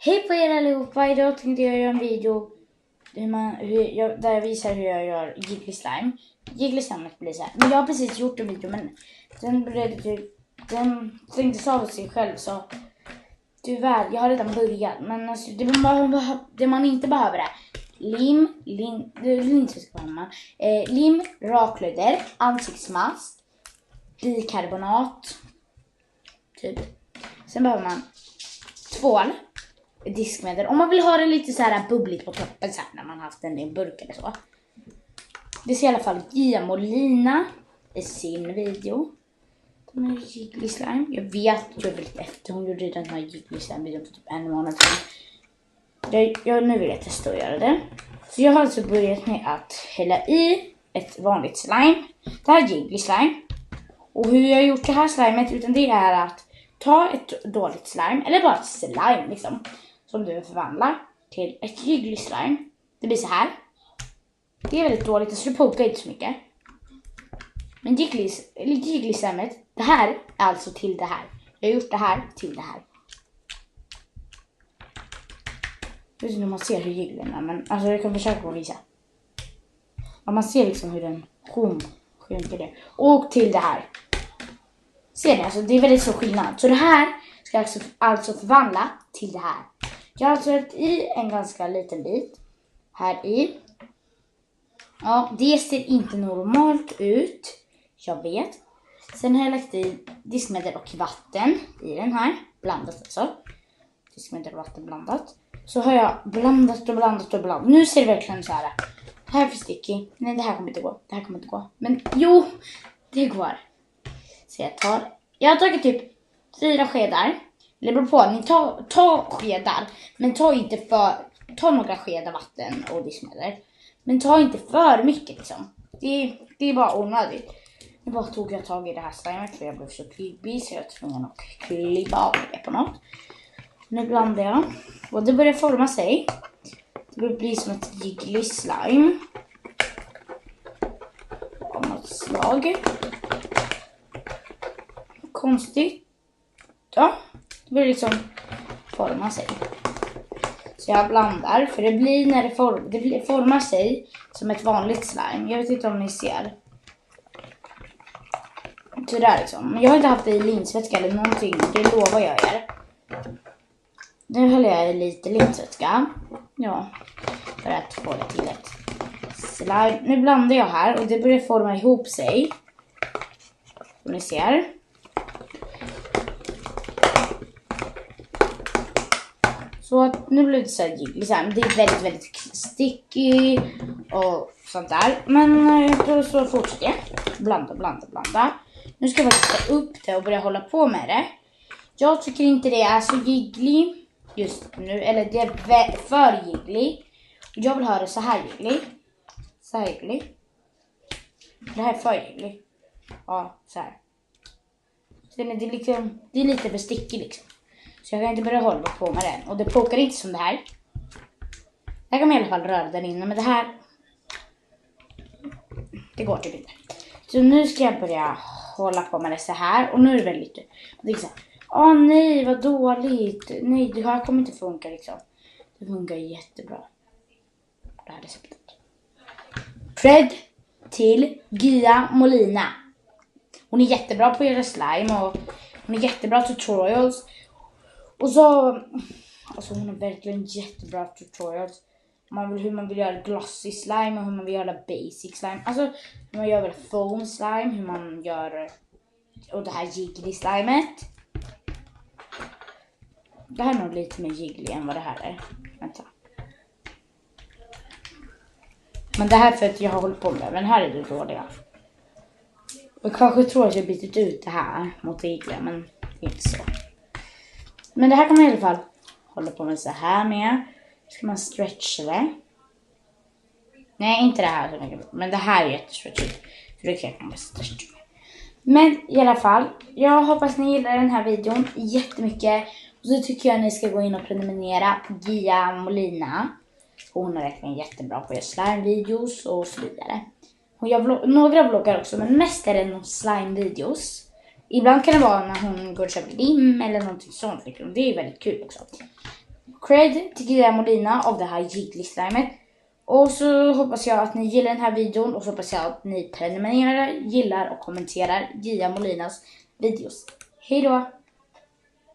Hej på er allihopa, idag tänkte jag göra en video där jag visar hur jag gör Jiggly Slime. Jiggly Slime blir så här. Men jag har precis gjort en video, men den stängdes av sig själv, så tyvärr, jag har redan börjat. Men alltså, det man inte behöver är lim, raklödder, ansiktsmask, bikarbonat typ. Sen behöver man tvål, diskmedel. Om man vill ha det lite så här bubbligt på toppen så här, när man haft den i en burk eller så. Det ser i alla fall Gia Molina i sin video. Den här Jiggly Slime. Jag vet, jag är lite efter. Hon gjorde den här Jiggly Slime videon för typ en månad sedan. Nu vill jag testa att göra det. Så jag har alltså börjat med att hälla i ett vanligt slime. Det här är Jiggly Slime. Och hur jag har gjort det här slimet, utan det är att ta ett dåligt slime, eller bara ett slime liksom, som du vill förvandla till ett Jiggly Slime. Det blir så här. Det är väldigt dåligt, så det pokar inte så mycket. Men Jiggly Slimet, det här är alltså till det här. Jag har gjort det här till det här. Jag vet inte om man ser hur Jiggly är, men alltså jag kan försöka att visa. Och man ser liksom hur den sjunker det. Och till det här. Ser ni? Alltså det är väldigt stor skillnad. Så det här ska jag alltså förvandla till det här. Jag har alltså hällt i en ganska liten bit. Här i. Ja, det ser inte normalt ut. Jag vet. Sen har jag lagt i diskmedel och vatten i den här. Blandat alltså. Diskmedel och vatten blandat. Så har jag blandat. Nu ser det verkligen så här. Det här är för sticky. Nej, det här kommer inte gå. Men jo, det går. Så jag har tagit typ 4 skedar. Det beror på, ni ta skedar. Men ta några skedar vatten och diskmedel. Men ta inte för mycket liksom. Det är bara onödigt. Nu bara tog jag tag i det här slimet för jag blev så klibbig, så jag var tvungen att klibba av det på något. Nu blandar jag. Och det börjar forma sig. Det börjar bli som ett Jiggly Slime. Av något slag. Konstigt. Ja, det börjar liksom forma sig. Så jag blandar, för det blir när det formar sig som ett vanligt slime. Jag vet inte om ni ser. Så där liksom. Men jag har inte haft det i linsvätska eller någonting. Det lovar jag er. Nu häller jag i lite linsvätska. Ja, för att få det till ett slime. Nu blandar jag här och det börjar forma ihop sig. Som ni ser. Så att nu blir det så här Jiggly Slime. Det är väldigt, väldigt sticky och sånt där. Men så fortsätter jag. Blanda. Nu ska jag faktiskt ta upp det och börja hålla på med det. Jag tycker inte det är så jiggly just nu. Eller det är för jiggly. Jag vill ha det så här jiggly. Så här jiggly. Det här är för jiggly. Ja, så här. Så det är lite för sticky liksom. Så jag kan inte börja hålla på med den. Och det pokar inte som det här. Jag kan i alla fall röra den inne. Men det här, det går typ inte. Så nu ska jag börja hålla på med det så här. Och nu är det väldigt... Det är så här. Åh nej, vad dåligt. Nej, det här kommer inte funka liksom. Det funkar jättebra. Det här receptet. Cred till Gia Molina. Hon är jättebra på att göra slime. Och hon är jättebra tutorials. Och så, alltså hon har verkligen jättebra tutorials. Hur man vill göra glossy slime och hur man vill göra basic slime. Alltså hur man gör foam slime, hur man gör, och det här jiggly slimet. Det här är nog lite mer jiggly än vad det här är. Vänta. Men det här är för att jag har hållit på med det, men här är det dåliga. Och kanske tror att jag bytt ut det här mot jiggly, men det är inte så. Men det här kan man i alla fall hålla på med så här med. Ska man stretcha det. Nej, inte det här. Men det här är jättestretchigt. För det kan jag stretcha med. Men i alla fall. Jag hoppas ni gillar den här videon jättemycket. Och så tycker jag att ni ska gå in och prenumerera på Gia Molina. Hon är verkligen jättebra på att göra slime-videos och så vidare. Hon gör några vloggar också. Men mest är det nog slime-videos. Ibland kan det vara när hon går och köper lim eller någonting sånt. Det är väldigt kul också. cred till Gia Molina av det här Jiggly-slimet. Och så hoppas jag att ni gillar den här videon och så hoppas jag att ni prenumererar, gillar och kommenterar Gia Molinas videos. Hej då!